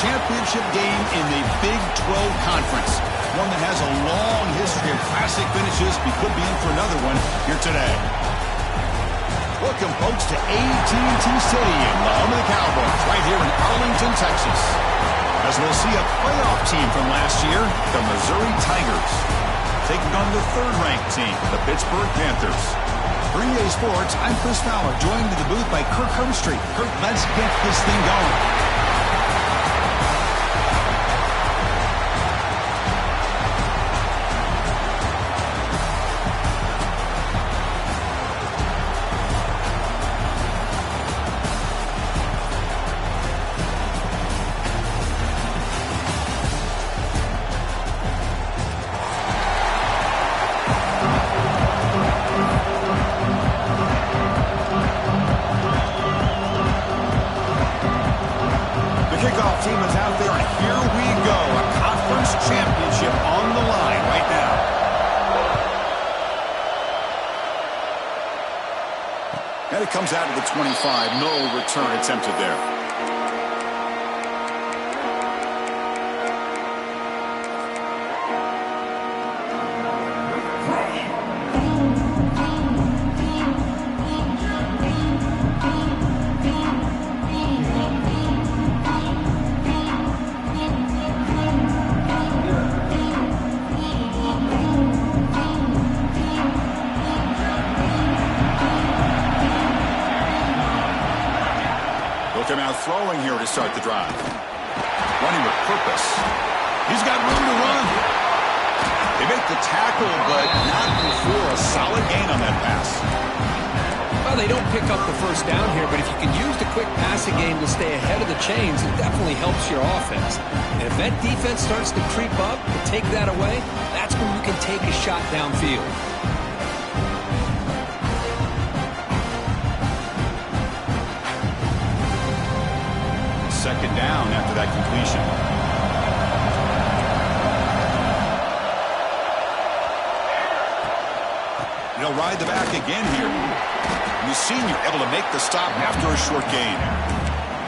championship game in the Big 12 Conference. One that has a long history of classic finishes. We could be in for another one here today. Welcome, folks, to AT&T Stadium, the home of the Cowboys, right here in Arlington, Texas. As we'll see a playoff team from last year, the Missouri Tigers, taking on the third-ranked team, the Pittsburgh Panthers. For EA Sports, I'm Chris Fowler, joined in the booth by Kirk Hermstreet. Kirk, let's get this thing going. Team is out there, and here we go. A conference championship on the line right now. And it comes out of the 25. No return attempted there. They're now throwing here to start the drive. Running with purpose. He's got room to run. They make the tackle, but not before a solid gain on that pass. Well, they don't pick up the first down here, but if you can use the quick passing game to stay ahead of the chains, it definitely helps your offense. And if that defense starts to creep up to take that away, that's when you can take a shot downfield. Second down after that completion. They'll ride the back again here. The senior able to make the stop after a short gain.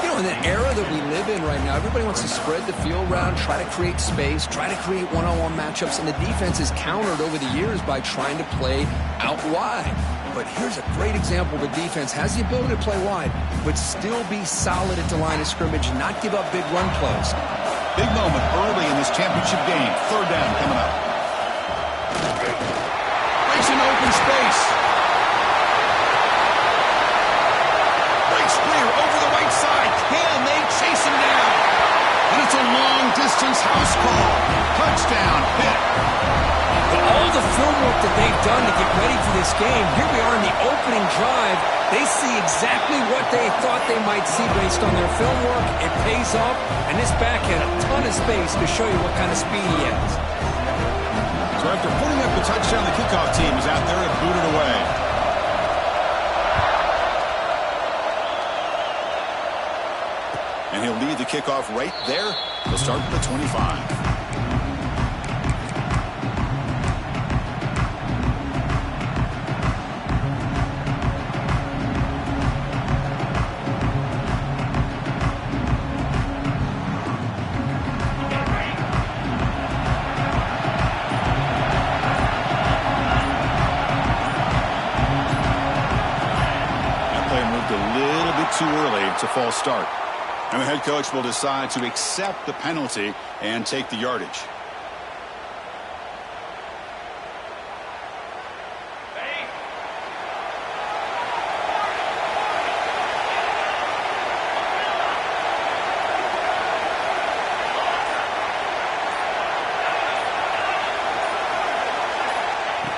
You know, in the era that we live in right now, everybody wants to spread the field around, try to create space, try to create one-on-one matchups, and the defense is countered over the years by trying to play out wide. But here's a great example. The defense has the ability to play wide, but still be solid at the line of scrimmage and not give up big run plays. Big moment early in this championship game. Third down coming up. Breaks in open space. Breaks clear over the right side. Can they chase him down? And it's a long-distance house call. Touchdown, Pitt. All the film work that they've done to get ready for this game, here we are in the opening drive. They see exactly what they thought they might see based on their film work. It pays off, and this back had a ton of space to show you what kind of speed he has. So after putting up the touchdown, the kickoff team is out there to boot it away. And he'll lead the kickoff right there. He'll start with the 25. Too early. It's a false start. And the head coach will decide to accept the penalty and take the yardage.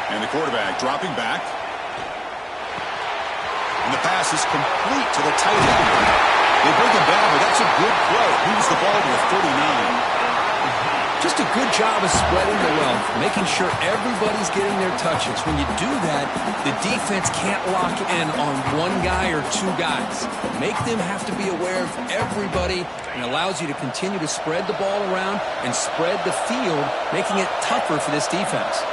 And the quarterback dropping back. And the pass is complete to the tight end. They bring him down, but that's a good play. Moves the ball to a 39. Just a good job of spreading the wealth, making sure everybody's getting their touches. When you do that, the defense can't lock in on one guy or two guys. Make them have to be aware of everybody, and allows you to continue to spread the ball around and spread the field, making it tougher for this defense.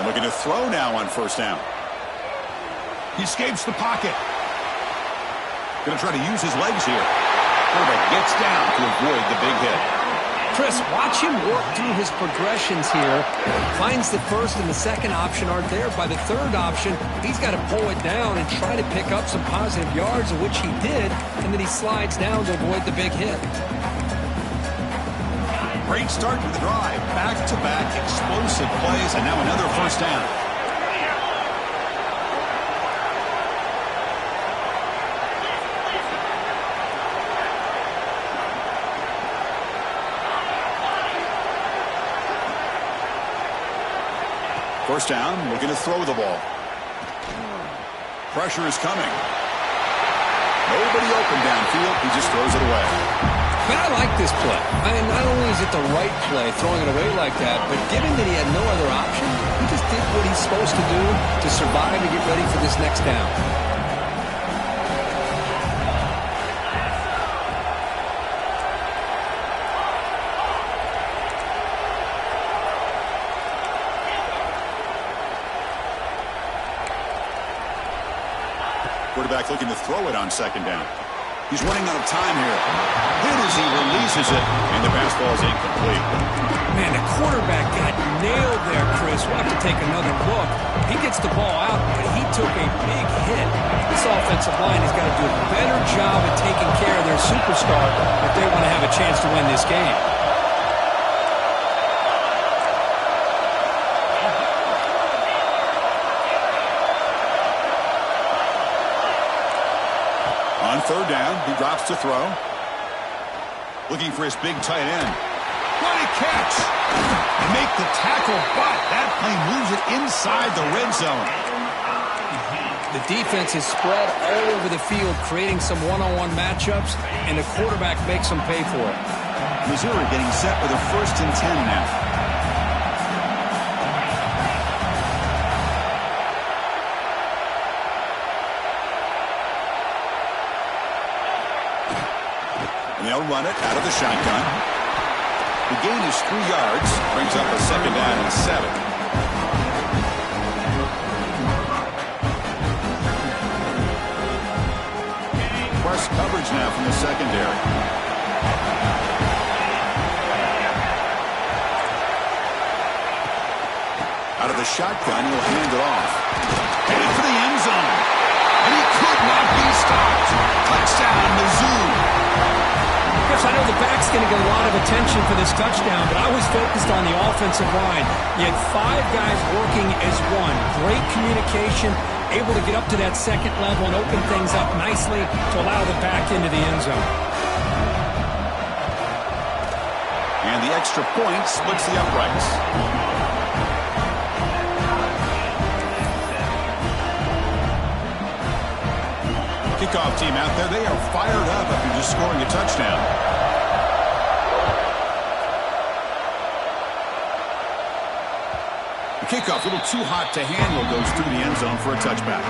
Looking to throw now on first down. He escapes the pocket. Going to try to use his legs here. Quarterback gets down to avoid the big hit. Chris, watch him work through his progressions here. Finds the first and the second option aren't there. By the third option, he's got to pull it down and try to pick up some positive yards, of which he did, and then he slides down to avoid the big hit. Great start to the drive. Back-to-back explosive plays, and now another first down. First down, looking to throw the ball. Pressure is coming. Nobody open downfield. He just throws it away. Man, I like this play. I mean, not only is it the right play, throwing it away like that, but given that he had no other option, he just did what he's supposed to do to survive and get ready for this next down. Quarterback looking to throw it on second down. He's running out of time here. Hit as he releases it, and the pass ball is incomplete. Man, the quarterback got nailed there, Chris. We'll have to take another look. He gets the ball out, but he took a big hit. This offensive line has got to do a better job at taking care of their superstar if they want to have a chance to win this game. On third down, he drops to throw. Looking for his big tight end. What a catch! And make the tackle, but that play moves it inside the red zone. The defense is spread all over the field, creating some one-on-one matchups, and the quarterback makes them pay for it. Missouri getting set with a 1st and 10 now. They'll run it out of the shotgun. The gain is 3 yards. Brings up a second down and 7. Press coverage now from the secondary. Out of the shotgun, he'll hand it off. Headed for the end zone. And he could not be stopped. Touchdown, Mizzou. Chris, I know the back's going to get a lot of attention for this touchdown, but I was focused on the offensive line. You had 5 guys working as one. Great communication, able to get up to that second level and open things up nicely to allow the back into the end zone. And the extra point splits the uprights. Kickoff team out there, they are fired up after just scoring a touchdown. The kickoff, a little too hot to handle, goes through the end zone for a touchback.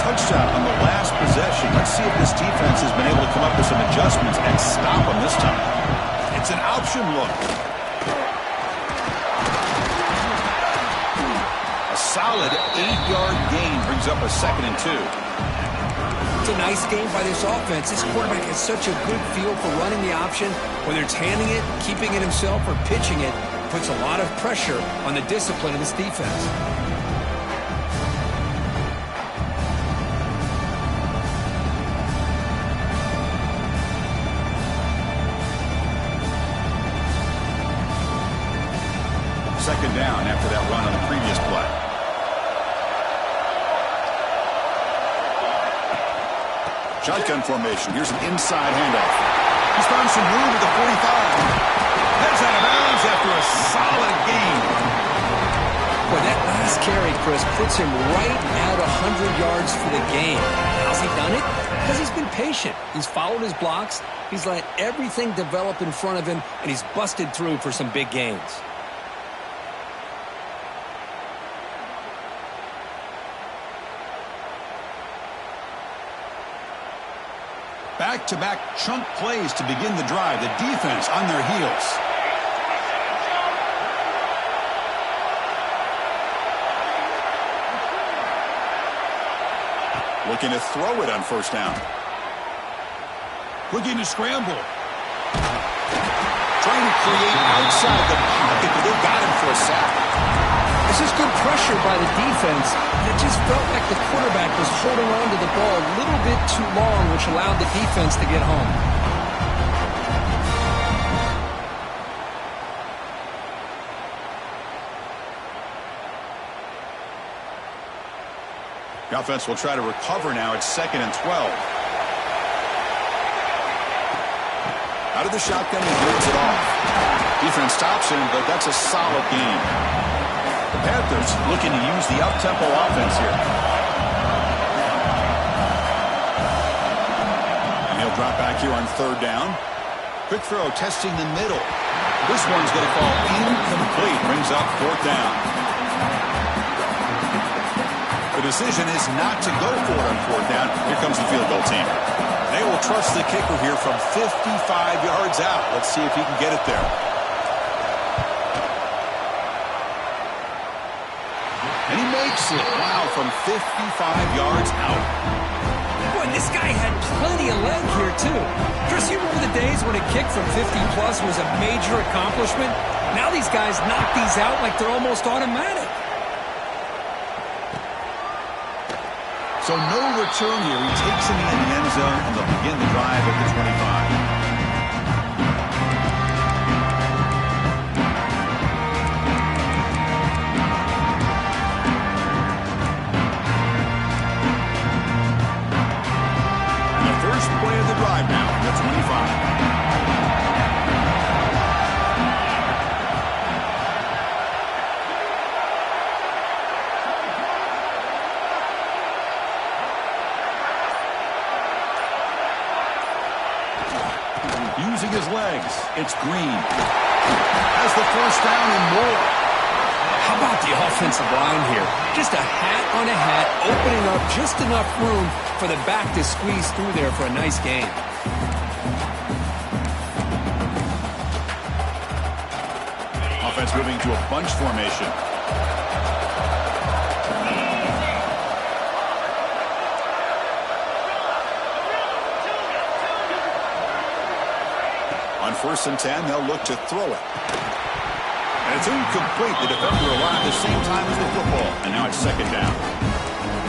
Touchdown on the last possession. Let's see if this defense has been able to come up with some adjustments and stop them this time. It's an option look. A solid 8-yard gain brings up a 2nd and 2. It's a nice game by this offense. This quarterback has such a good feel for running the option. Whether it's handing it, keeping it himself, or pitching it, puts a lot of pressure on the discipline of this defense. Second down after that run on the previous play. Shotgun formation. Here's an inside handoff. He's found some room at the 45. Heads out of bounds after a solid gain. Boy, that last carry, Chris, puts him right at 100 yards for the game. How's he done it? Because he's been patient. He's followed his blocks. He's let everything develop in front of him, and he's busted through for some big gains. Back-to-back chunk plays to begin the drive. The defense on their heels. Looking to throw it on first down. Looking to scramble. Trying to create outside the pocket, but they got him for a sack. This is good pressure by the defense. It just felt like the quarterback was holding on to the ball a little bit too long, which allowed the defense to get home. The offense will try to recover now. It's 2nd and 12. Out of the shotgun, he brings it off. Defense stops him, but that's a solid game. The Panthers looking to use the up-tempo offense here. And he'll drop back here on 3rd down. Quick throw, testing the middle. This one's going to fall incomplete. Brings up 4th down. The decision is not to go for it on 4th down. Here comes the field goal team. They will trust the kicker here from 55 yards out. Let's see if he can get it there. And he makes it. Wow, from 55 yards out. Boy, this guy had plenty of leg here, too. Chris, you remember the days when a kick from 50-plus was a major accomplishment? Now these guys knock these out like they're almost automatic. So no return here. He takes him in the end zone, and they'll begin the drive at the 25. First play of the drive now from the 25. Using his legs, it's Green. Has the first down and more. How about the offensive line here? Just a hat on a hat, opening up just enough room for the back to squeeze through there for a nice gain. Offense moving to a bunch formation. On 1st and 10, they'll look to throw it. And it's incomplete. The defender arrived at the same time as the football. And now it's 2nd down.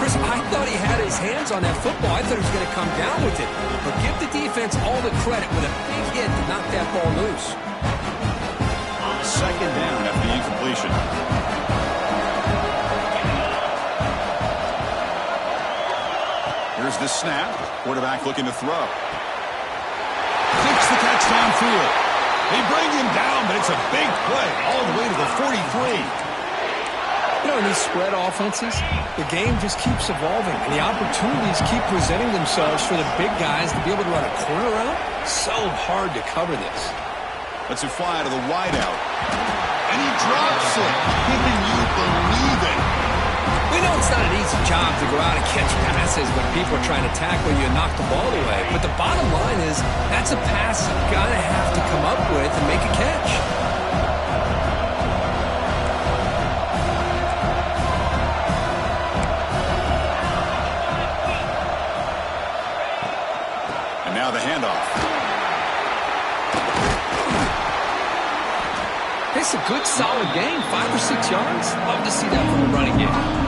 Chris, I thought he had his hands on that football. I thought he was going to come down with it. But give the defense all the credit with a big hit to knock that ball loose. 2nd down after the incompletion. Here's the snap. Quarterback looking to throw. Clicks the catch downfield. They bring him down, but it's a big play all the way to the 43. You know, in these spread offenses, the game just keeps evolving, and the opportunities keep presenting themselves for the big guys to be able to run a corner route. So hard to cover this. Let's it fly to the wideout. And he drops it. Can you believe it? We know it's not an easy job to go out and catch passes when people are trying to tackle you and knock the ball away. But the bottom line is that's a pass you've got to have to come up with and make a catch. And now the handoff. It's a good, solid game, 5 or 6 yards. Love to see that from a running game.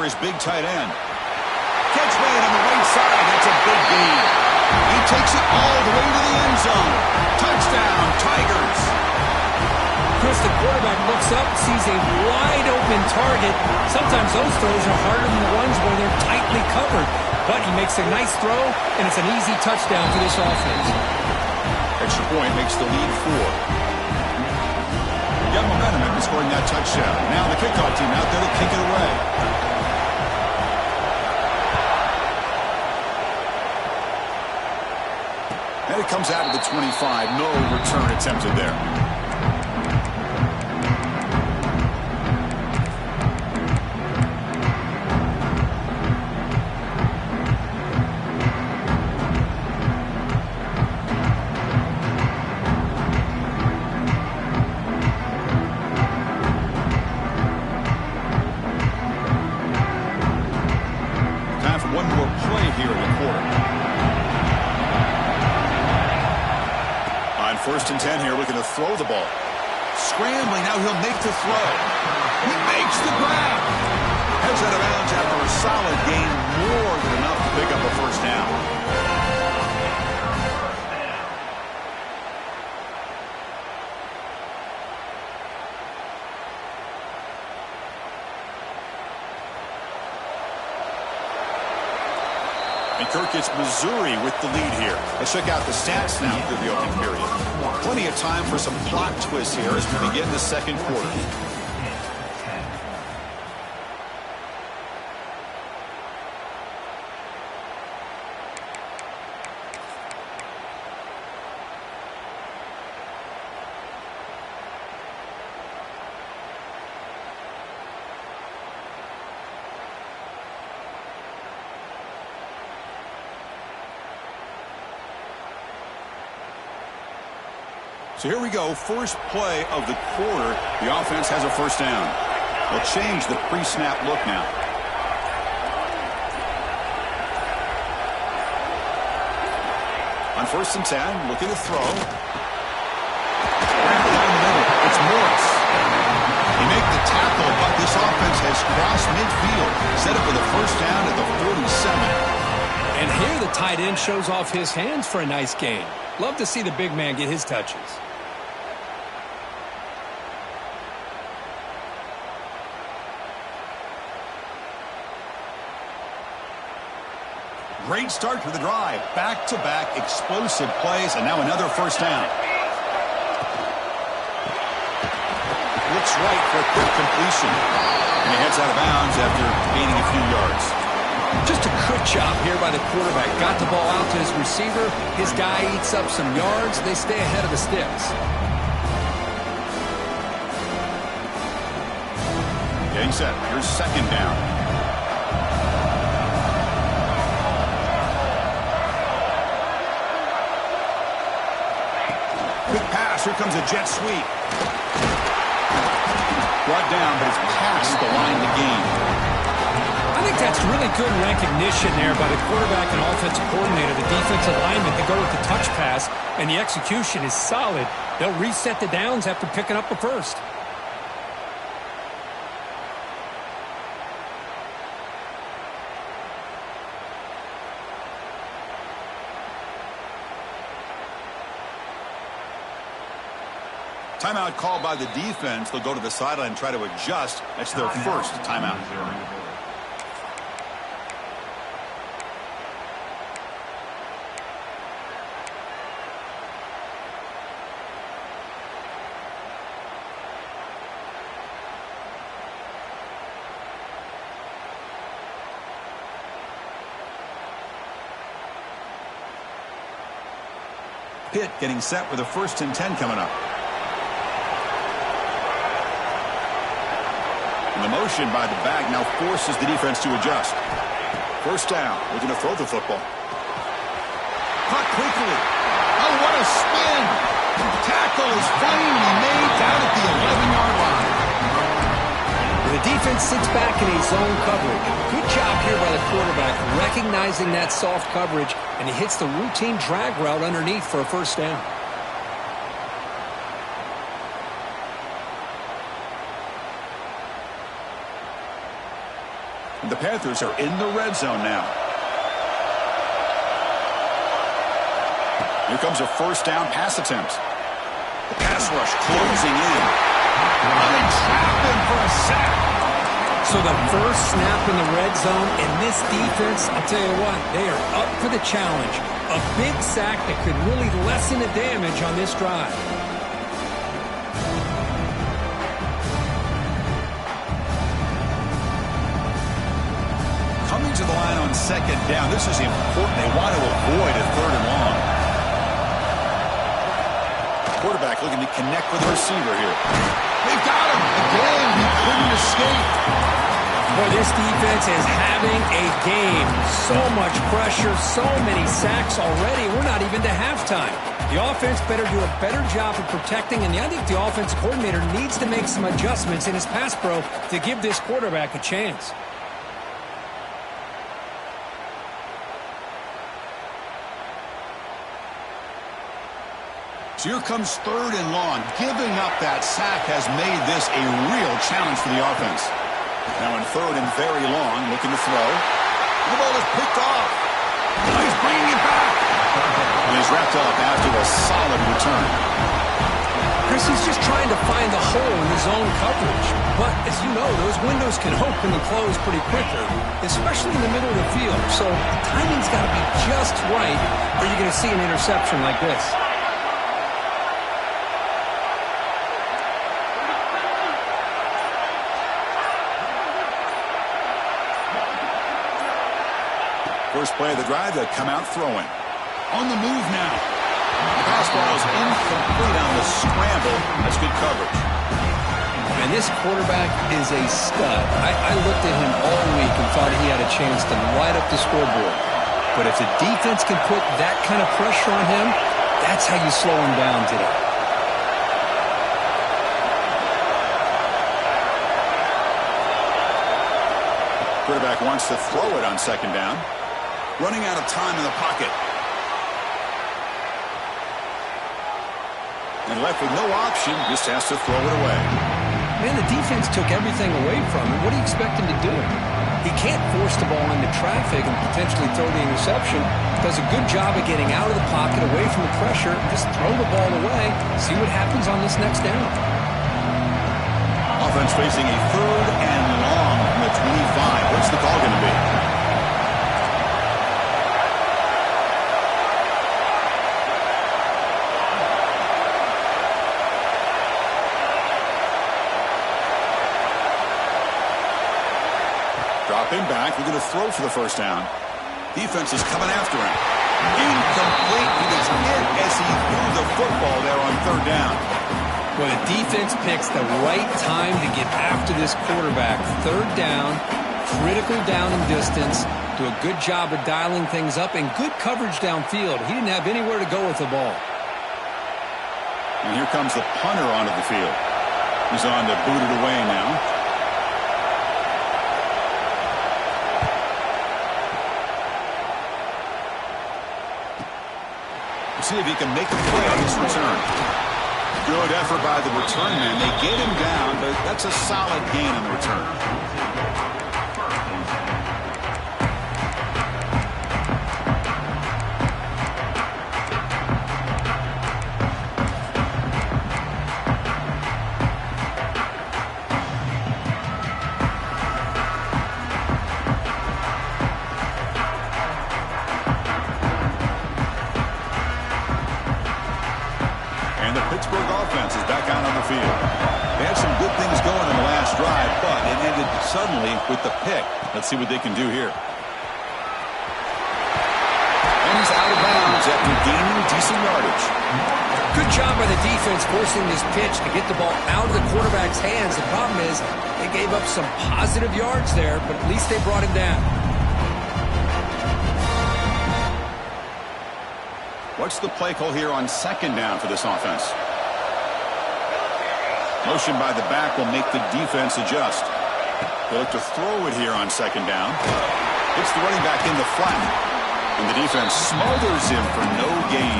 his big tight end. Catch made on the right side. That's a big gain. He takes it all the way to the end zone. Touchdown, Tigers. Chris, the quarterback looks up, sees a wide-open target. Sometimes those throws are harder than the ones where they're tightly covered. But he makes a nice throw, and it's an easy touchdown for this offense. Extra point makes the lead 4. Got momentum after scoring that touchdown. Now the kickoff team out there to kick it away. And it comes out of the 25. No return attempted there. First and 10 here, looking to throw the ball. Scrambling, now he'll make the throw. He makes the grab. Heads out of bounds after a solid gain, more than enough to pick up a first down. And Kirk gets Missouri with the lead here. Let's check out the stats now through the opening period. Plenty of time for some plot twists here as we begin the second quarter. So here we go, first play of the quarter. The offense has a first down. They'll change the pre-snap look now. On first and 10, looking to throw. Down the middle, it's Morris. They make the tackle, but this offense has crossed midfield. Set up with a first down at the 47. And here the tight end shows off his hands for a nice gain. Love to see the big man get his touches. Great start to the drive. Back-to-back explosive plays, and now another first down. Looks right for a quick completion. And he heads out of bounds after gaining a few yards. Just a good job here by the quarterback. Got the ball out to his receiver. His guy eats up some yards. They stay ahead of the sticks. Getting set. Here's second down. Quick pass. Here comes a jet sweep. Brought down, but it's past the line to gain. I think that's really good recognition there by the quarterback and offensive coordinator. The defensive lineman to go with the touch pass, and the execution is solid. They'll reset the downs after picking up the first. Timeout called by the defense. They'll go to the sideline and try to adjust. That's their first timeout. Pitt getting set with a first and 10 coming up. And the motion by the back now forces the defense to adjust. First down. Looking to throw the football. Caught quickly. Oh, what a spin. The tackle is finally made down at the 11-yard line. The defense sits back in a zone coverage. Good job here by the quarterback, recognizing that soft coverage, and he hits the routine drag route underneath for a first down. The The Panthers are in the red zone now. Here comes a first down pass attempt. The pass rush closing in. Oh, they trapped him for a sack. So the first snap in the red zone, and this defense, I'll tell you what, they are up for the challenge. A big sack that could really lessen the damage on this drive. Coming to the line on second down. This is important. They want to avoid a third and long. Quarterback looking to connect with the receiver here. They've got him. Again, he couldn't escape. Boy, this defense is having a game. So much pressure, so many sacks already. We're not even to halftime. The offense better do a better job of protecting, and I think the offense coordinator needs to make some adjustments in his pass pro to give this quarterback a chance. So here comes third and long. Giving up that sack has made this a real challenge for the offense. Now in third and very long, looking to throw. The ball is picked off. Oh, he's bringing it back. And he's wrapped up after a solid return. Chris, he's just trying to find the hole in his own coverage. But as you know, those windows can open and close pretty quickly, especially in the middle of the field. So the timing's got to be just right, or you're going to see an interception like this. First play of the drive, they'll come out throwing. On the move now. The pass ball is incomplete on the scramble. That's good coverage. And this quarterback is a stud. I looked at him all week and thought he had a chance to light up the scoreboard. But if the defense can put that kind of pressure on him, that's how you slow him down today. Quarterback wants to throw it on second down. Running out of time in the pocket. And left with no option, just has to throw it away. Man, the defense took everything away from him. What do you expect him to do? He can't force the ball into traffic and potentially throw the interception. Does a good job of getting out of the pocket, away from the pressure. Just throw the ball away. See what happens on this next down. Offense facing a third and long from the 25. What's the call going to be? Dropping back, we're going to throw for the first down. Defense is coming after him. Incomplete. He was hit as he threw the football there on third down. Well, the defense picks the right time to get after this quarterback. Third down, critical down and distance. Do a good job of dialing things up and good coverage downfield. He didn't have anywhere to go with the ball. And here comes the punter onto the field. He's on to boot it away now. See if he can make a play on this return. Good effort by the return man. They get him down, but that's a solid gain on the return. Suddenly with the pick. Let's see what they can do here. And he's out of bounds after gaining decent yardage. Good job by the defense forcing this pitch to get the ball out of the quarterback's hands. The problem is they gave up some positive yards there, but at least they brought him down. What's the play call here on second down for this offense? Motion by the back will make the defense adjust. They look to throw it here on second down. It's the running back in the flat. And the defense smothers him for no gain.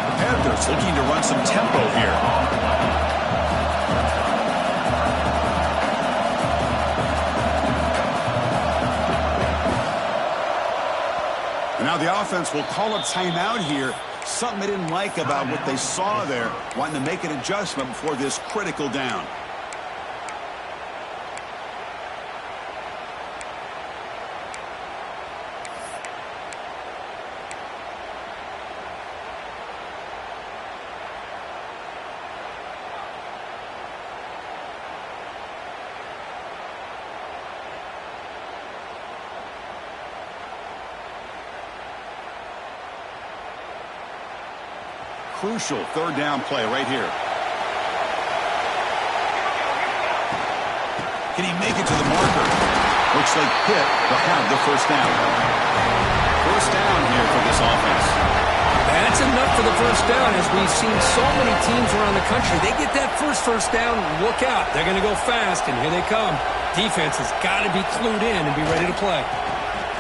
The Panthers looking to run some tempo here. Now the offense will call a timeout here. Something they didn't like about what they saw there. Wanting to make an adjustment before this critical down. Crucial third down play right here. Can he make it to the marker? Looks like Pitt will have the first down. First down here for this offense. That's enough for the first down. As we've seen so many teams around the country, they get that first down, look out. They're going to go fast, and here they come. Defense has got to be clued in and be ready to play.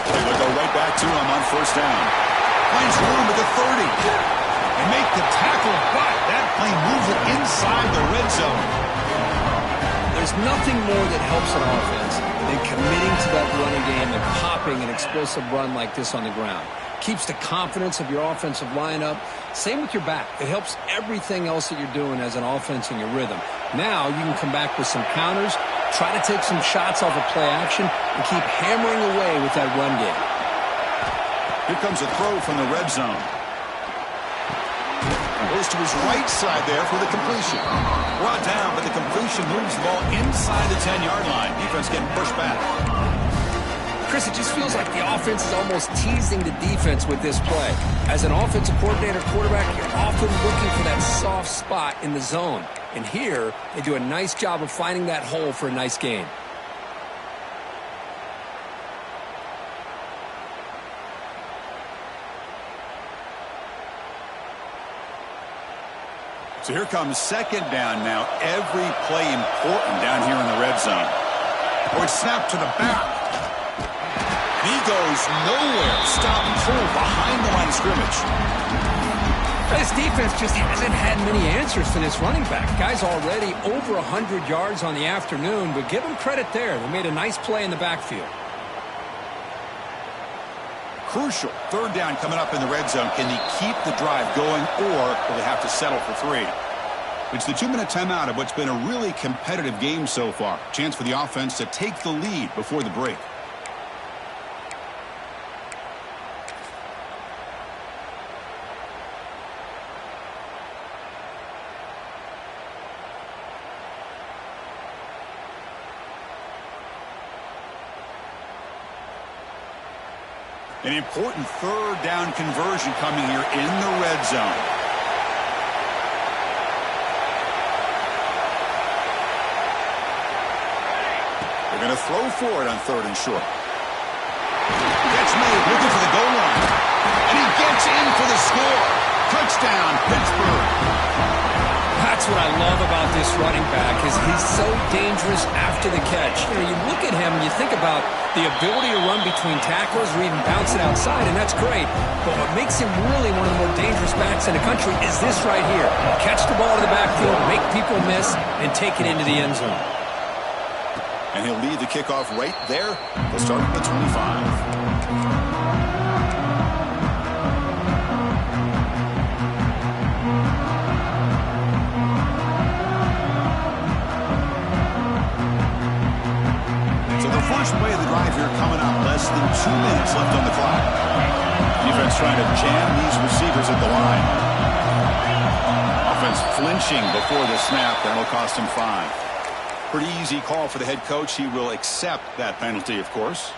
They will go right back to him on first down. Finds room at the 30. And make the tackle, but that play moves it inside the red zone. There's nothing more that helps an offense than committing to that running game and popping an explosive run like this on the ground. Keeps the confidence of your offensive lineup. Same with your back. It helps everything else that you're doing as an offense in your rhythm. Now you can come back with some counters, try to take some shots off of play action, and keep hammering away with that run game. Here comes a throw from the red zone. Goes to his right side there for the completion. Brought down, but the completion moves the ball inside the 10-yard line. Defense getting pushed back. Chris, it just feels like the offense is almost teasing the defense with this play. As an offensive coordinator, quarterback, you're often looking for that soft spot in the zone. And here, they do a nice job of finding that hole for a nice gain. So here comes second down now. Every play important down here in the red zone. Oh, it's snapped to the back. He goes nowhere. Stop and pull behind the line of scrimmage. This defense just hasn't had many answers for this running back. Guy's already over 100 yards on the afternoon, but give him credit there. They made a nice play in the backfield. Crucial third down coming up in the red zone. Can he keep the drive going, or will they have to settle for 3? It's the 2-minute timeout of what's been a really competitive game so far. Chance for the offense to take the lead before the break. An important third down conversion coming here in the red zone. They're going to throw for it on third and short. Catch made, looking for the goal line. And he gets in for the score. Touchdown, Pittsburgh. That's what I love about this running back is he's so dangerous after the catch. You know, you look at him and you think about the ability to run between tackles or even bounce it outside, and that's great. But what makes him really one of the more dangerous backs in the country is this right here. Catch the ball to the backfield, make people miss, and take it into the end zone. And he'll lead the kickoff right there. They'll start at the 25. First play of the drive here coming up. Less than 2 minutes left on the clock. Defense trying to jam these receivers at the line. Offense flinching before the snap. That'll cost him 5. Pretty easy call for the head coach. He will accept that penalty, of course.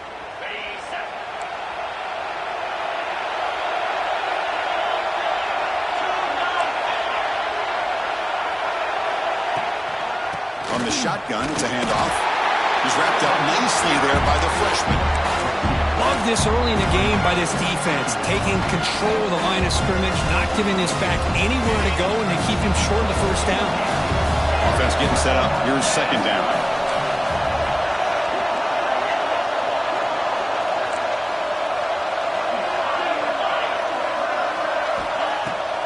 From the shotgun, it's a handoff. He's wrapped up nicely there by the freshman. Love this early in the game by this defense, taking control of the line of scrimmage, not giving this back anywhere to go, and to keep him short of the first down. Offense getting set up. Here's second down.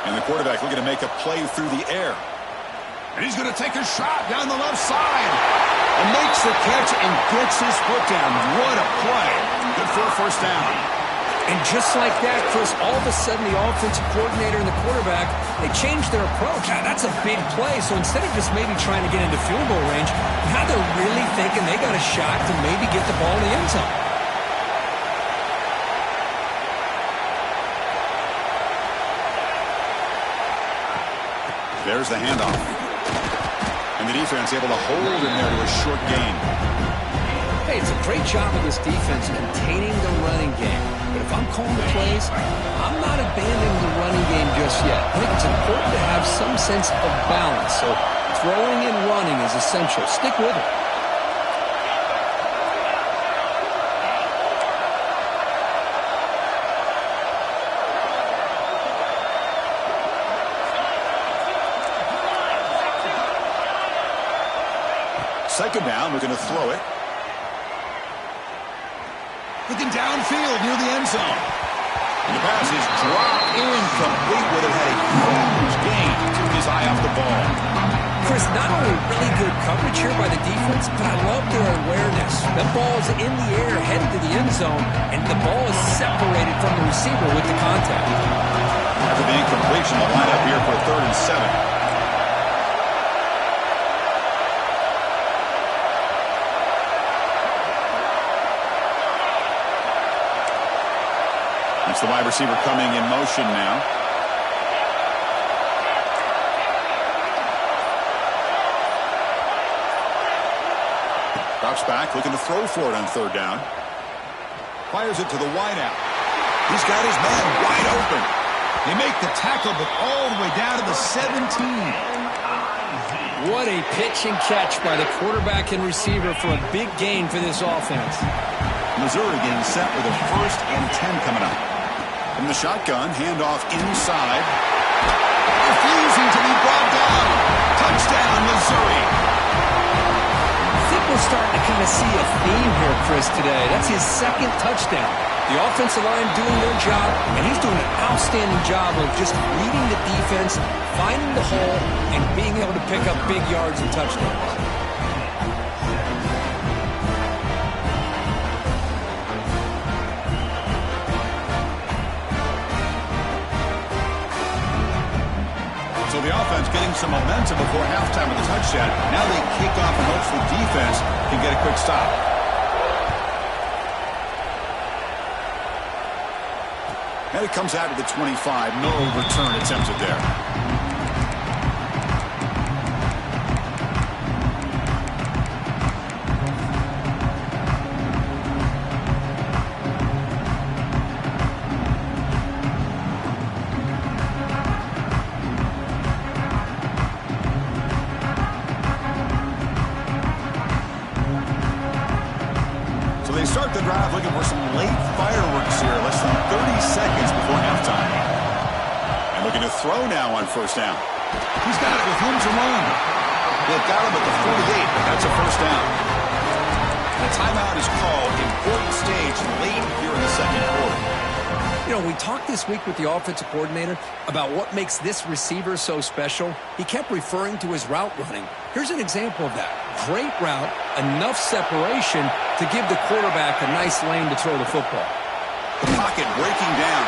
And the quarterback looking to make a play through the air. And he's going to take a shot down the left side. And makes the catch and gets his foot down. What a play. Good for a first down. And just like that, Chris, all of a sudden the offensive coordinator and the quarterback, they changed their approach. That's a big play. So instead of just maybe trying to get into field goal range, now they're really thinking they got a shot to maybe get the ball in the end zone. There's the handoff. And the defense able to hold him there to a short gain. Hey, it's a great job of this defense containing the running game. But if I'm calling the plays, I'm not abandoning the running game just yet. I think it's important to have some sense of balance. So throwing and running is essential. Stick with it. Second down, we're going to throw it. Looking downfield near the end zone. And the pass is dropped incomplete, with it had a huge gain. Took his eye off the ball. Chris, not only really good coverage here by the defense, but I love their awareness. The ball's in the air, headed to the end zone, and the ball is separated from the receiver with the contact. After the incompletion, they'll line up here for a 3rd and 7. It's the wide receiver coming in motion now. Drops back, looking to throw for it on 3rd down. Fires it to the wideout. He's got his man wide open. They make the tackle, but all the way down to the 17. What a pitch and catch by the quarterback and receiver for a big gain for this offense. Missouri getting set with a 1st and 10 coming up. From the shotgun, handoff inside. Refusing to be brought down. Touchdown, Missouri. I think we're starting to kind of see a theme here, Chris, today. That's his 2nd touchdown. The offensive line doing their job, and he's doing an outstanding job of just reading the defense, finding the hole, and being able to pick up big yards and touchdowns. So the offense getting some momentum before halftime with a touchdown. Now they kick off and hopes the defense can get a quick stop. And it comes out to the 25. No return attempted there. They start the drive looking for some late fireworks here, less than 30 seconds before halftime. And looking to throw now on 1st down. He's got it with room to run. They've got him at the 48, but that's a 1st down. The timeout is called. Important stage late here in the 2nd quarter. You know, we talked this week with the offensive coordinator about what makes this receiver so special. He kept referring to his route running. Here's an example of that. Great route, enough separation to give the quarterback a nice lane to throw the football. The pocket breaking down.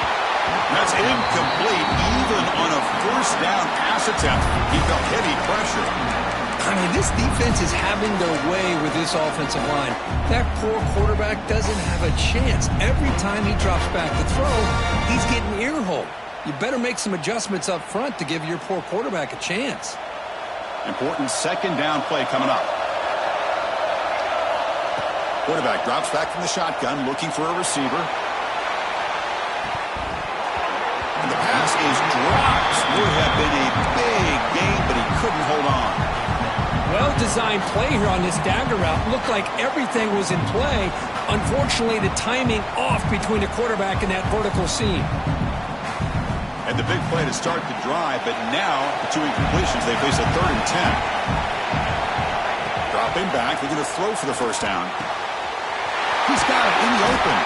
That's incomplete. Even on a 1st down pass attempt, he felt heavy pressure. I mean, this defense is having their way with this offensive line. That poor quarterback doesn't have a chance. Every time he drops back to throw, he's getting ear-holed. You better make some adjustments up front to give your poor quarterback a chance. Important 2nd down play coming up. Quarterback drops back from the shotgun, looking for a receiver. And the pass is dropped. Would have been a big gain, but he couldn't hold on. Well-designed play here on this dagger route. Looked like everything was in play. Unfortunately, the timing off between the quarterback and that vertical seam. And the big play to start the drive, but now the 2 incompletions, they face a 3rd and 10. Dropping back, looking to throw for the 1st down. He's got it in the open.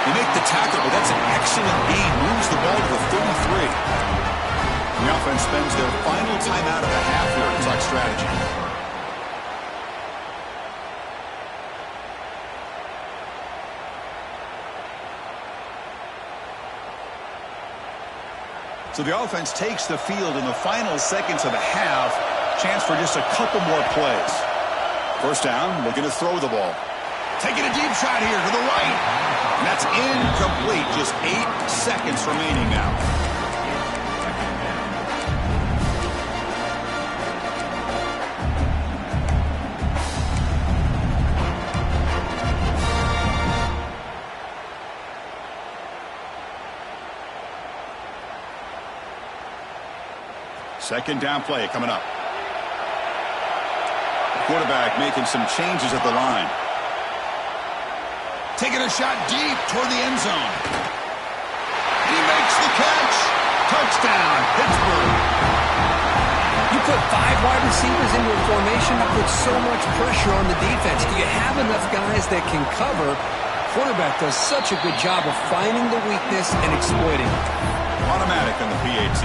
They make the tackle, but that's an excellent gain. Moves the ball to the 33. And the offense spends their final timeout of the half here to talk strategy. So the offense takes the field in the final seconds of the half. Chance for just a couple more plays. First down, looking to throw the ball. Taking a deep shot here to the right. And that's incomplete. Just 8 seconds remaining now. Second down play coming up. The quarterback making some changes at the line. Taking a shot deep toward the end zone. And he makes the catch. Touchdown, Pittsburgh. You put 5 wide receivers into a formation that puts so much pressure on the defense. Do you have enough guys that can cover? Quarterback does such a good job of finding the weakness and exploiting it. Automatic on the PAT.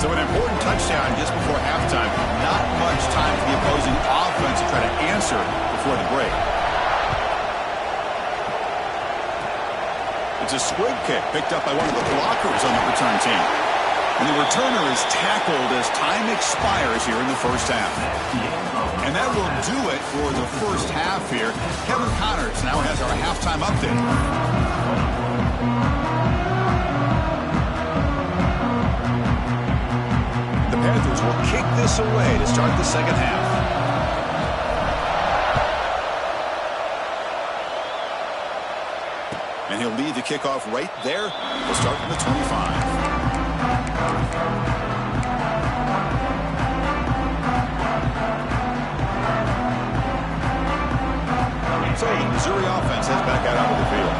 So an important touchdown just before halftime. Not much time for the opposing offense to try to answer before the break. It's a squib kick picked up by one of the blockers on the return team. And the returner is tackled as time expires here in the first half. And that will do it for the first half here. Kevin Connors now has our halftime update. Panthers will kick this away to start the second half. And he'll lead the kickoff right there. We'll start from the 25. So the Missouri offense heads back out onto the field.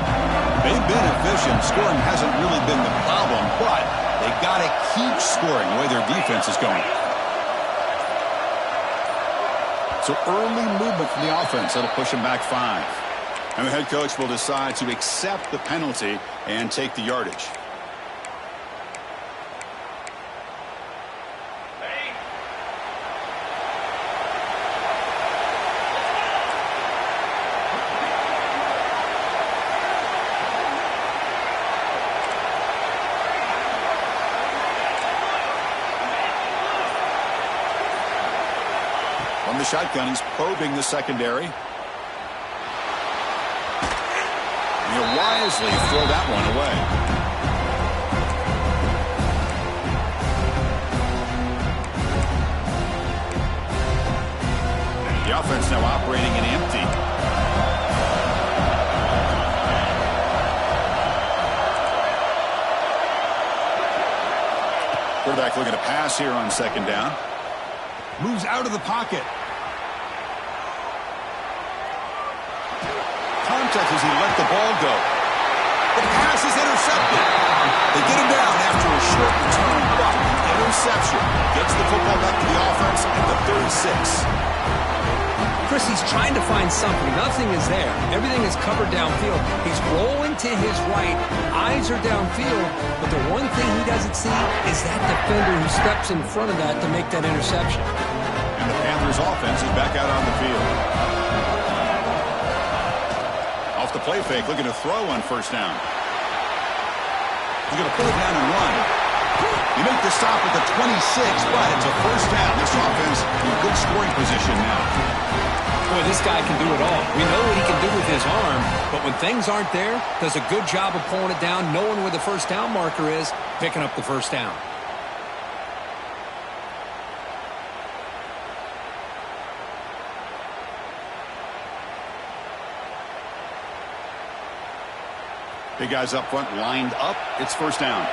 They've been efficient. Scoring hasn't really been the problem, but they got to keep scoring the way their defense is going. So early movement from the offense. That'll push them back 5. And the head coach will decide to accept the penalty and take the yardage. From the shotgun, he's probing the secondary. And he'll wisely throw that one away. The offense now operating in empty. Quarterback looking to pass here on second down. Moves out of the pocket. Contact as he let the ball go. The pass is intercepted. They get him down after a short return, but interception gets the football back to the offense at the 36. Chris, he's trying to find something. Nothing is there. Everything is covered downfield. He's rolling to his right. Eyes are downfield, but the one thing he doesn't see is that defender who steps in front of that to make that interception. And the Panthers offense is back out on the field. Off the play fake, looking to throw on first down. He's going to pull it down and run. You make the stop at the 26, but it's a first down. This offense in good scoring position now. Boy, this guy can do it all. We know what he can do with his arm, but when things aren't there, does a good job of pulling it down, knowing where the first down marker is, picking up the first down. Big guys up front lined up. It's first down.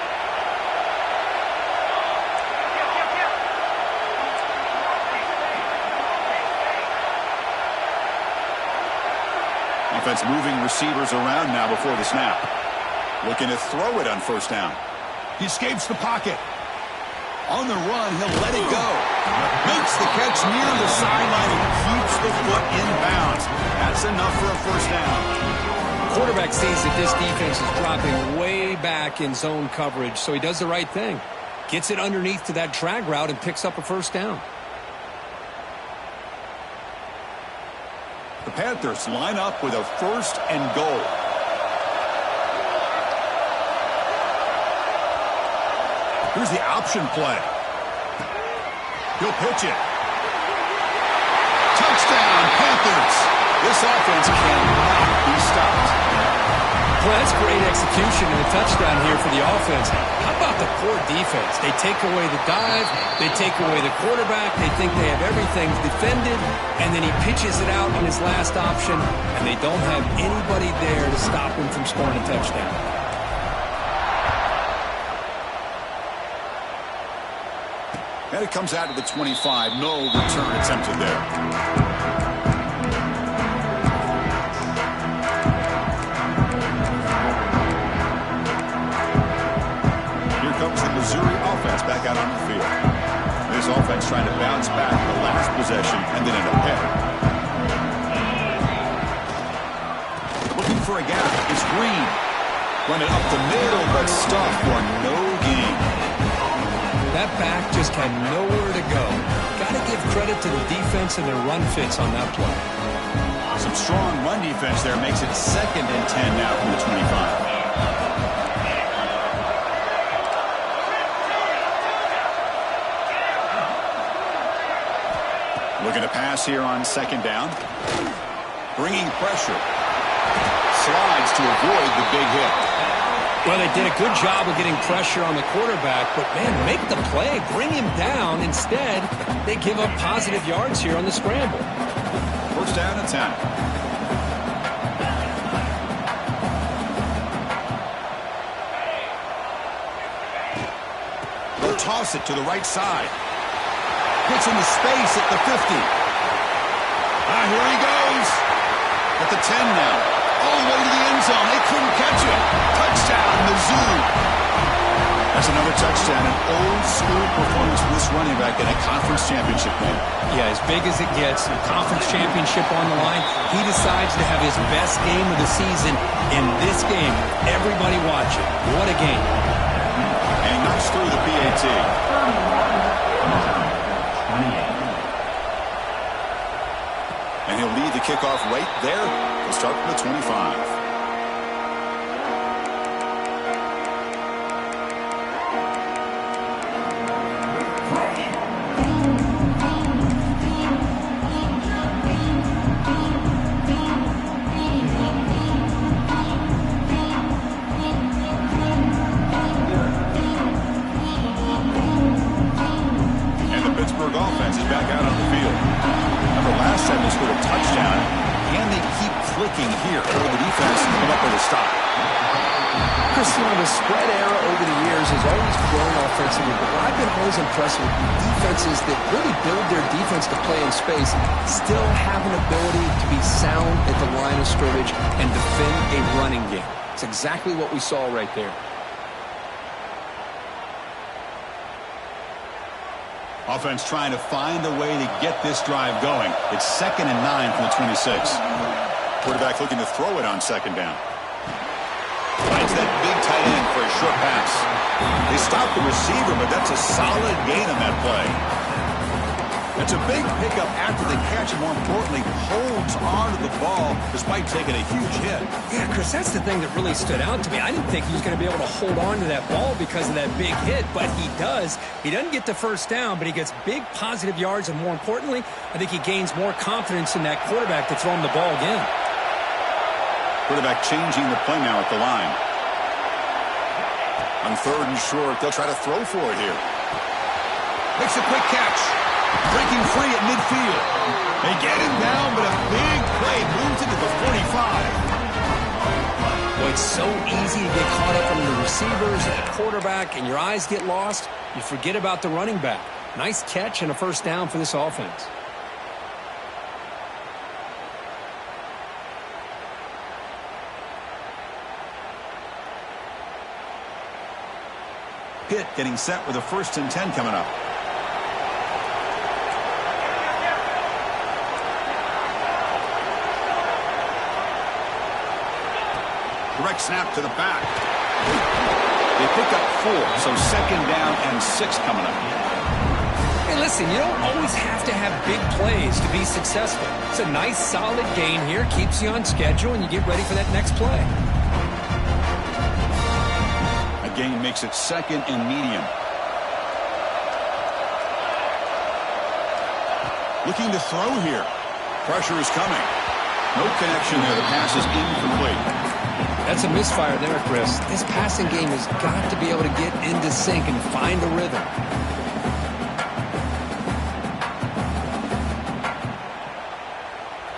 Offense moving receivers around now before the snap. Looking to throw it on first down. He escapes the pocket. On the run, he'll let it go. Makes the catch near the sideline and keeps the foot in bounds. That's enough for a first down. Quarterback sees that this defense is dropping way back in zone coverage, so he does the right thing. Gets it underneath to that drag route and picks up a first down. The Panthers line up with a first and goal. Here's the option play. He'll pitch it. Touchdown, Panthers. This offense cannot be stopped. Well, that's great execution and a touchdown here for the offense. How about the poor defense? They take away the dive, they take away the quarterback, they think they have everything defended, and then he pitches it out on his last option, and they don't have anybody there to stop him from scoring a touchdown. And it comes out to the 25. No return attempted there. Missouri offense back out on the field. This offense trying to bounce back the last possession and then end up ahead. Looking for a gap. It's Green. Run it up the middle, but stuffed for no gain. That back just had nowhere to go. Got to give credit to the defense and their run fits on that play. Some strong run defense there makes it 2nd and 10 now from the 25. Looking to pass here on 2nd down. Bringing pressure. Slides to avoid the big hit. Well, they did a good job of getting pressure on the quarterback, but, man, make the play. Bring him down. Instead, they give up positive yards here on the scramble. 1st down and 10. They'll toss it to the right side. Gets into space at the 50. Here he goes. At the 10 now. All the way to the end zone. They couldn't catch him. Touchdown, Mizzou. That's another touchdown. An old-school performance for this running back in a conference championship game. Yeah, as big as it gets, a conference championship on the line, he decides to have his best game of the season in this game. Everybody watch it. What a game. And he knocks through the PAT. And he'll lead the kickoff right there. He'll start from the 25. And the Pittsburgh offense is back out on the field. Remember, last time they scored a touchdown. Can they keep clicking here? Or the defense come up with a stop? Chris, the spread era over the years has always grown offensively, but what I've been always impressed with defenses that really build their defense to play in space still have an ability to be sound at the line of scrimmage and defend a running game. It's exactly what we saw right there. Offense trying to find a way to get this drive going. It's 2nd and 9 from the 26. Quarterback looking to throw it on 2nd down. Finds that big tight end for a short pass. They stop the receiver, but that's a solid gain on that play. It's a big pickup after the catch, and more importantly, holds on to the ball despite taking a huge hit. Yeah, Chris, that's the thing that really stood out to me. I didn't think he was going to be able to hold on to that ball because of that big hit, but he does. He doesn't get the 1st down, but he gets big positive yards, and more importantly, I think he gains more confidence in that quarterback to throw him the ball again. Quarterback changing the play now at the line. On 3rd and short, they'll try to throw for it here. Makes a quick catch. Breaking free at midfield. They get him down, but a big play moves into the 45. Well, it's so easy to get caught up on the receivers and the quarterback, and your eyes get lost. You forget about the running back. Nice catch and a 1st down for this offense. Pitt getting set with a 1st and 10 coming up. Direct snap to the back. They pick up 4, so 2nd down and 6 coming up. Hey, listen, you don't always have to have big plays to be successful. It's a nice, solid gain here. Keeps you on schedule, and you get ready for that next play. A gain makes it 2nd and medium. Looking to throw here. Pressure is coming. No connection there. The pass is incomplete. That's a misfire there, Chris. This passing game has got to be able to get into sync and find a rhythm.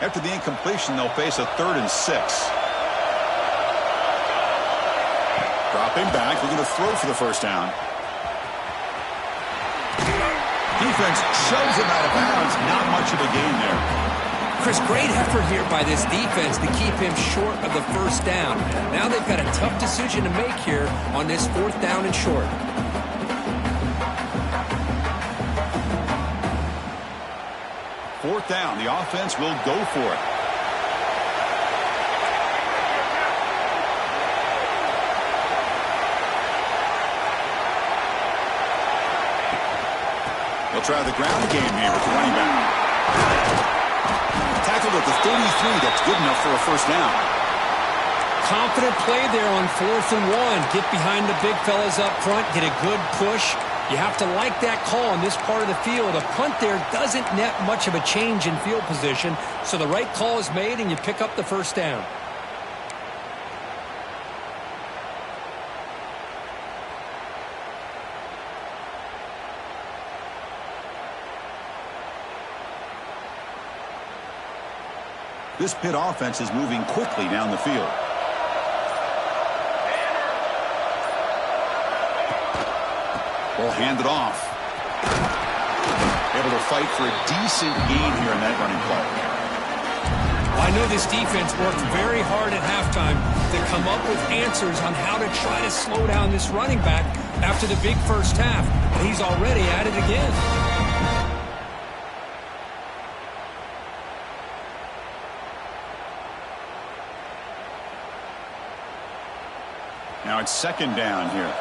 After the incompletion, they'll face a 3rd and 6. Dropping back, looking to throw for the first down. Defense shoves him out of bounds. Not much of a gain there. Chris, great effort here by this defense to keep him short of the first down. Now they've got a tough decision to make here on this 4th down and short. Fourth down, the offense will go for it. They'll try the ground game here with the running back. Tackled at the 33. That's good enough for a first down. Confident play there on 4th and 1. Get behind the big fellas up front. Get a good push. You have to like that call in this part of the field. A punt there doesn't net much of a change in field position, so the right call is made and you pick up the first down. This Pitt offense is moving quickly down the field. Ball handed off. Able to fight for a decent gain here in that running play. I know this defense worked very hard at halftime to come up with answers on how to try to slow down this running back after the big first half. And he's already at it again. Now it's 2nd down here.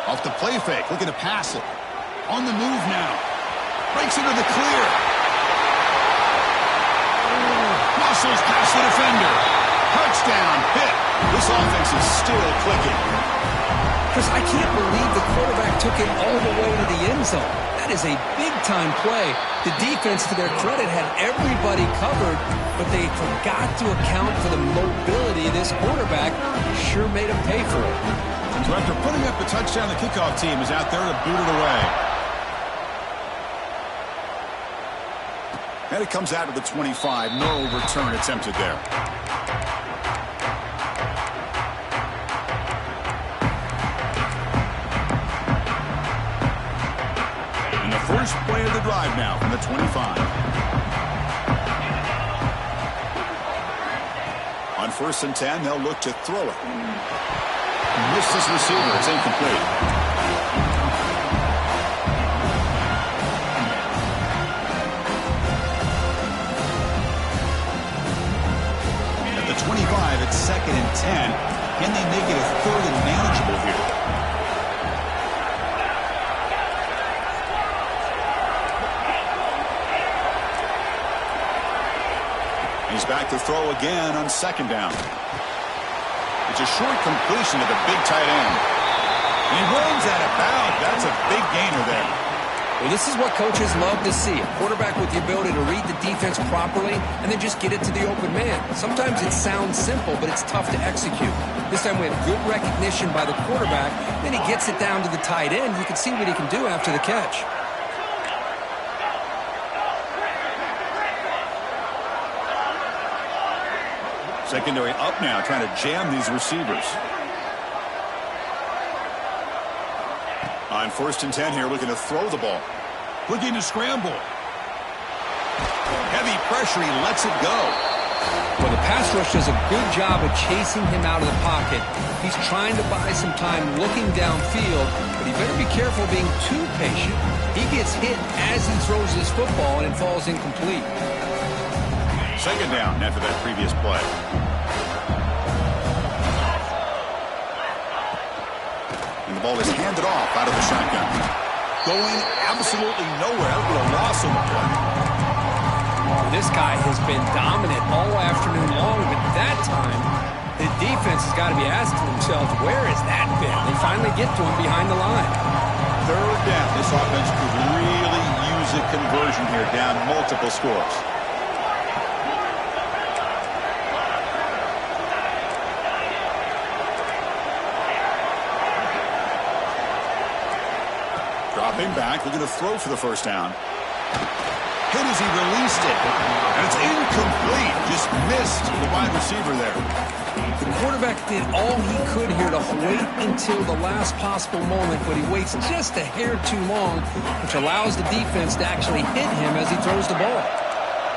Off the play fake, looking to pass it. On the move now. Breaks into the clear. Muscles past the defender. Touchdown, Pitt. This offense is still clicking. Chris, I can't believe the quarterback took it all the way to the end zone. That is a big-time play. The defense, to their credit, had everybody covered, but they forgot to account for the mobility of this quarterback. Sure made him pay for it. So after putting up the touchdown, the kickoff team is out there to boot it away. And it comes out to the 25. No return attempted there. And the first play of the drive now from the 25. On 1st and 10, they'll look to throw it. Missed his receiver. It's incomplete. At the 25, it's 2nd and 10. Can they make it a 3rd and manageable here? He's back to throw again on 2nd down. It's a short completion to the big tight end. And he runs out of bounds. That's a big gainer there. Well, this is what coaches love to see. A quarterback with the ability to read the defense properly and then just get it to the open man. Sometimes it sounds simple, but it's tough to execute. This time we have good recognition by the quarterback. Then he gets it down to the tight end. You can see what he can do after the catch. Secondary up now, trying to jam these receivers. On 1st and 10 here, looking to throw the ball. Looking to scramble. Heavy pressure, he lets it go. Well, the pass rush does a good job of chasing him out of the pocket. He's trying to buy some time looking downfield, but he better be careful being too patient. He gets hit as he throws his football, and it falls incomplete. 2nd down after that previous play. And the ball is handed off out of the shotgun. going absolutely nowhere. That would be a loss on the play. This guy has been dominant all afternoon long, but that time, the defense has got to be asking themselves, where has that been? They finally get to him behind the line. Third down. This offense could really use a conversion here, down multiple scores. Dropping back, looking to throw for the first down. Hit as he released it. And it's incomplete. Just missed the wide receiver there. The quarterback did all he could here to wait until the last possible moment, but he waits just a hair too long, which allows the defense to actually hit him as he throws the ball.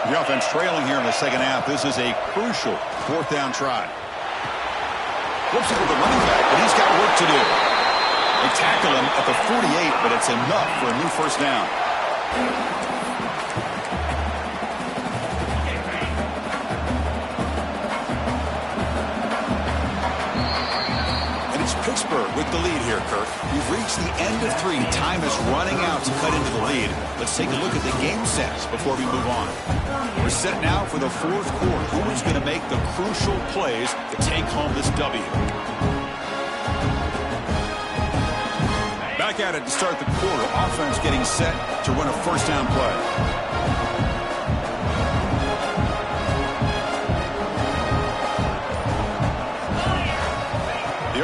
The offense trailing here in the second half. This is a crucial fourth down try. Flips it to the running back, but he's got work to do. They tackle him at the 48, but it's enough for a new first down. Pittsburgh with the lead here, Kirk. We've reached the end of 3. Time is running out to cut into the lead. Let's take a look at the game sets before we move on. We're set now for the fourth quarter. Who is going to make the crucial plays to take home this W? Back at it to start the quarter. Offense getting set to run a first down play.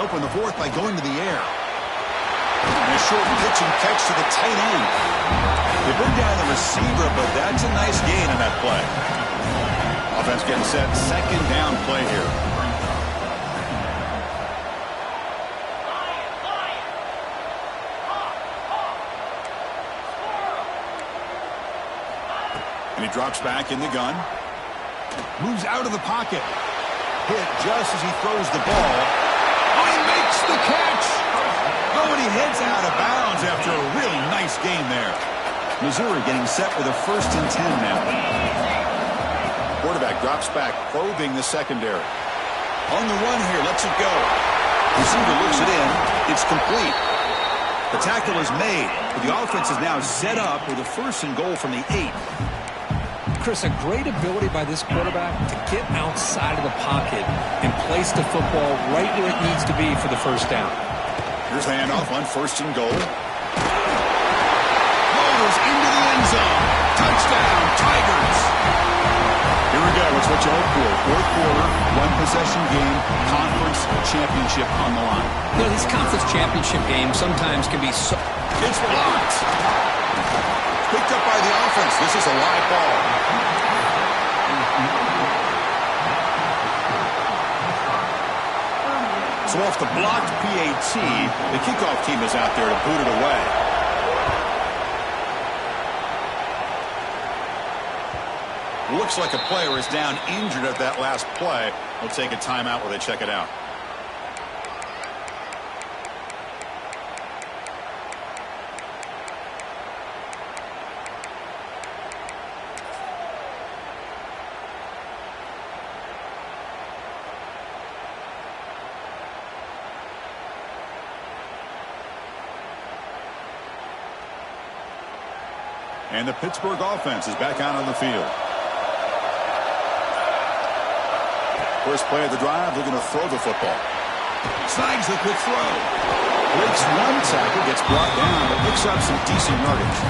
Open the fourth by going to the air. And a short pitch and catch to the tight end. They bring down the receiver, but that's a nice gain on that play. Offense getting set. Second down play here. And he drops back in the gun. Moves out of the pocket. Hit just as he throws the ball. Makes the catch. Oh, and he heads out of bounds after a really nice game there. Missouri getting set with a 1st and 10 now. Quarterback drops back, probing the secondary. On the run here, lets it go. Receiver looks it in. It's complete. The tackle is made, but the offense is now set up with a 1st and goal from the 8. Chris, a great ability by this quarterback to get outside of the pocket and place the football right where it needs to be for the first down. Here's the handoff on 1st and goal. Goes into the end zone. Touchdown, Tigers. Here we go. It's what you hope for. Fourth quarter, one-possession game, conference championship on the line. You know, these conference championship games sometimes can be so... It's blocked. Picked up by the offense. This is a live ball. So off the blocked PAT, the kickoff team is out there to boot it away. Looks like a player is down injured at that last play. We'll take a timeout while they check it out. And the Pittsburgh offense is back out on the field. First play of the drive, they're going to throw the football. Snags the quick throw. Breaks one tackle, gets brought down, but picks up some decent yardage.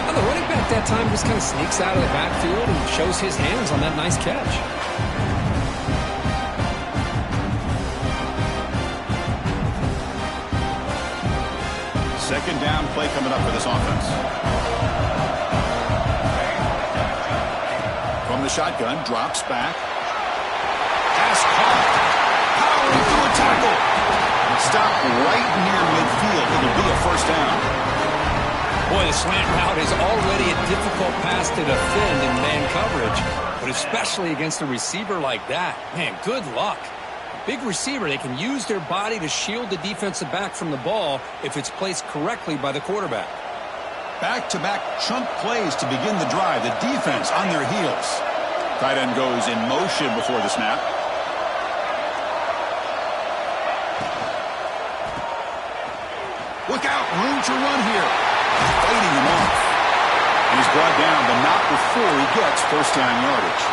Well, the running back that time just kind of sneaks out of the backfield and shows his hands on that nice catch. Second down play coming up for this offense. From the shotgun, drops back. Pass caught. Powering through a tackle. Stopped right near midfield. It'll be a first down. Boy, the slant route is already a difficult pass to defend in man coverage, but especially against a receiver like that. Man, good luck. Big receiver, they can use their body to shield the defensive back from the ball if it's placed correctly by the quarterback. Back-to-back chunk plays to begin the drive. The defense on their heels. Tight end goes in motion before the snap. Look out, room to run here. fading him off. And he's brought down, but not before he gets first down yardage.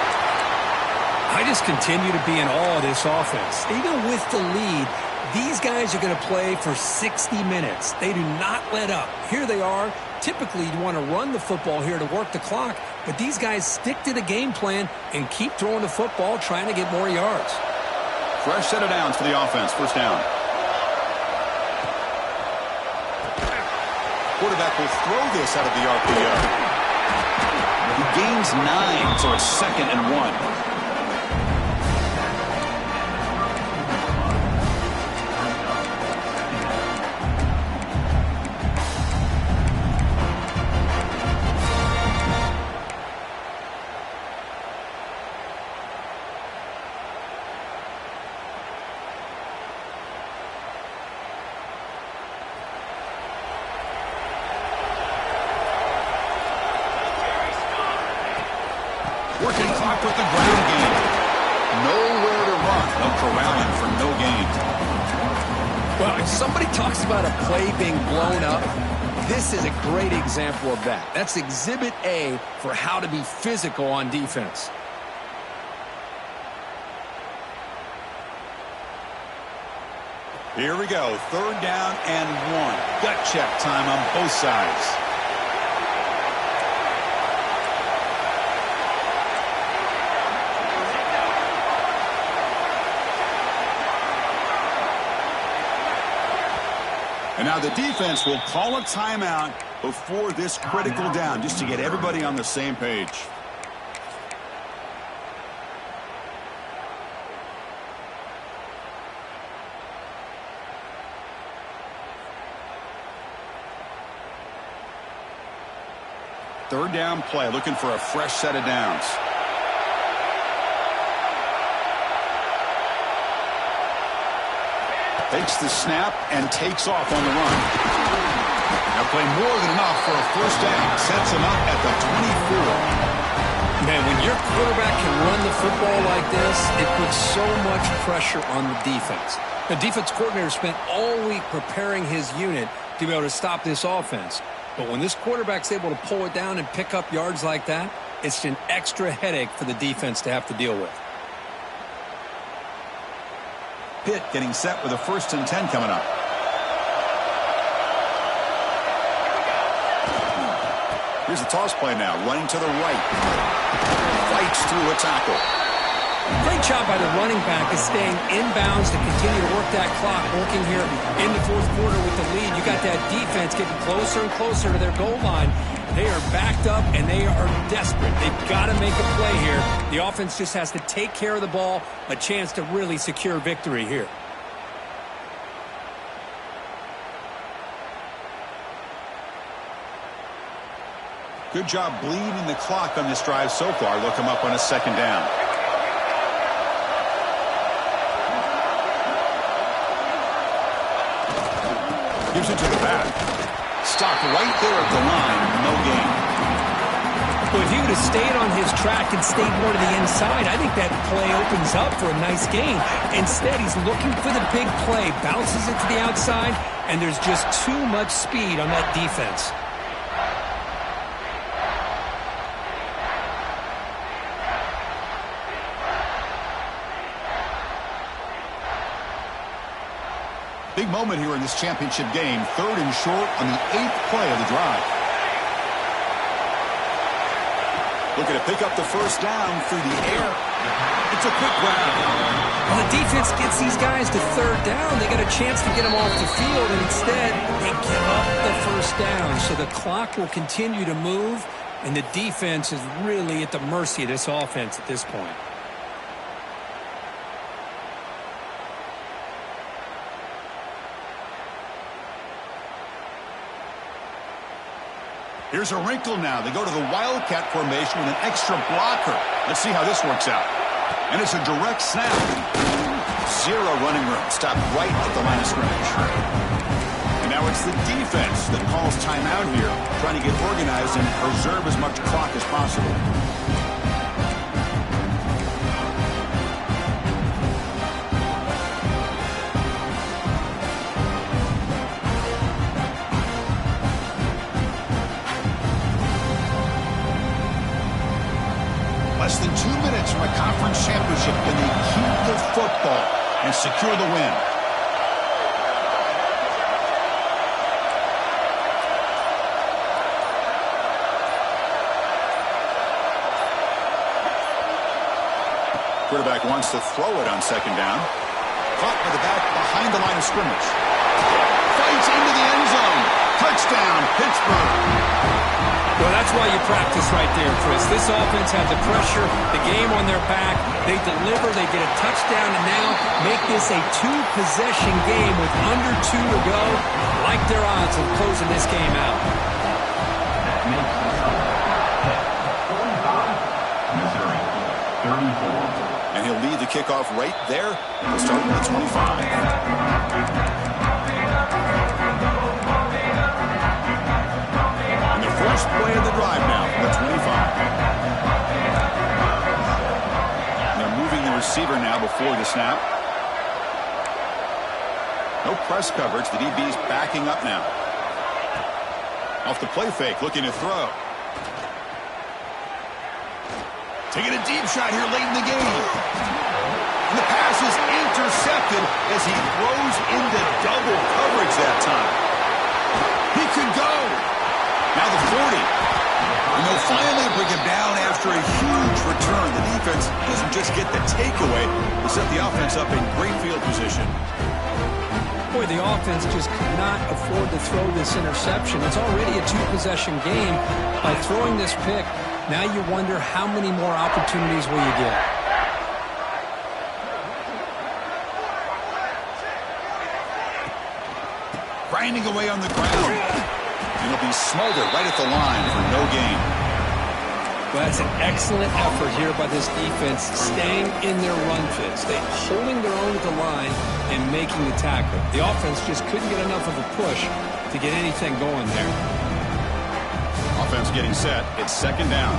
I just continue to be in awe of this offense. Even with the lead, these guys are going to play for 60 minutes. They do not let up. Here they are. Typically, you want to run the football here to work the clock, but these guys stick to the game plan and keep throwing the football, trying to get more yards. Fresh set of downs for the offense. First down. Quarterback will throw this out of the RPO. He gains 9, so it's 2nd and 1. Working clock with the ground game. Nowhere to run. They'll corral him for no gain. Well, if somebody talks about a play being blown up, this is a great example of that. That's Exhibit A for how to be physical on defense. Here we go. 3rd down and 1. Gut check time on both sides. And now the defense will call a timeout before this critical down, just to get everybody on the same page. Third down play, looking for a fresh set of downs. Takes the snap and takes off on the run. Now play more than enough for a first down. Sets him up at the 24. Man, when your quarterback can run the football like this, it puts so much pressure on the defense. The defense coordinator spent all week preparing his unit to be able to stop this offense. But when this quarterback's able to pull it down and pick up yards like that, it's an extra headache for the defense to have to deal with. Pitt getting set with a 1st and 10 coming up. Here's the toss play now, running to the right. Fights through a tackle. Great job by the running back is staying inbounds to continue to work that clock, working here in the 4th quarter with the lead. You got that defense getting closer and closer to their goal line. They are backed up, and they are desperate. They've got to make a play here. The offense just has to take care of the ball, a chance to really secure victory here. Good job bleeding the clock on this drive so far. They'll come up on a 2nd down. Gives it to the back. Stopped right there at the line. No gain. Well, if he would have stayed on his track and stayed more to the inside, I think that play opens up for a nice gain. Instead, he's looking for the big play. Bounces it to the outside, and there's just too much speed on that defense. Big moment here in this championship game. 3rd and short on the 8th play of the drive. Looking to pick up the first down through the air. It's a quick grab. Well, the defense gets these guys to 3rd down. They got a chance to get them off the field, and instead they give up the first down. So the clock will continue to move, and the defense is really at the mercy of this offense at this point. Here's a wrinkle now. They go to the Wildcat formation with an extra blocker. Let's see how this works out. And it's a direct snap. 0 running room. Stopped right at the line of scrimmage. And now it's the defense that calls timeout here, trying to get organized and preserve as much clock as possible. championship, and they keep the football and secure the win. Quarterback wants to throw it on second down. Caught by the back behind the line of scrimmage. Fights into the end zone. Touchdown, Pittsburgh. Well, that's why you practice right there, Chris. This offense had the pressure, the game on their back. They deliver, they get a touchdown, and now make this a two-possession game with under 2 to go. Like their odds of closing this game out. And he'll lead the kickoff right there. He'll start at the 25. And the first play of the drive now from the 25. And they're moving the receiver now before the snap. No press coverage. The DB's backing up now. Off the play fake, looking to throw. Taking a deep shot here late in the game. And the pass is intercepted as he throws into double coverage that time. He could go. Now the 40. And they'll finally bring him down after a huge return. The defense doesn't just get the takeaway. They set the offense up in great field position. Boy, the offense just could not afford to throw this interception. It's already a two-possession game. By throwing this pick, now you wonder how many more opportunities will you get. Grinding away on the ground. And he'll be smothered right at the line for no gain. Well, that's an excellent effort here by this defense, staying in their run fits. They're holding their own at the line and making the tackle. The offense just couldn't get enough of a push to get anything going there. Offense getting set. It's second down.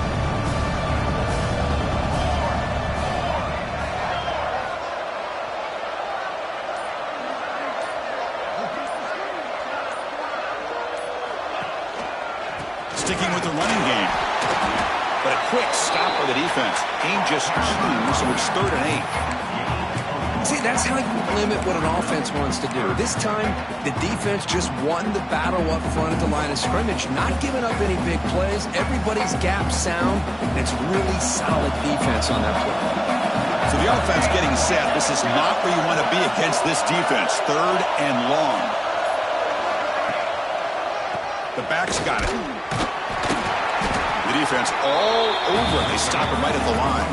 Sticking with the running game. But a quick stop by the defense. Gain just 2, so it's 3rd and 8. See, that's how you limit what an offense wants to do. This time, the defense just won the battle up front at the line of scrimmage, not giving up any big plays. Everybody's gap sound, and it's really solid defense on that play. So the offense getting set. This is not where you want to be against this defense. 3rd and long. The back's got it. The defense all over. They stop him right at the line.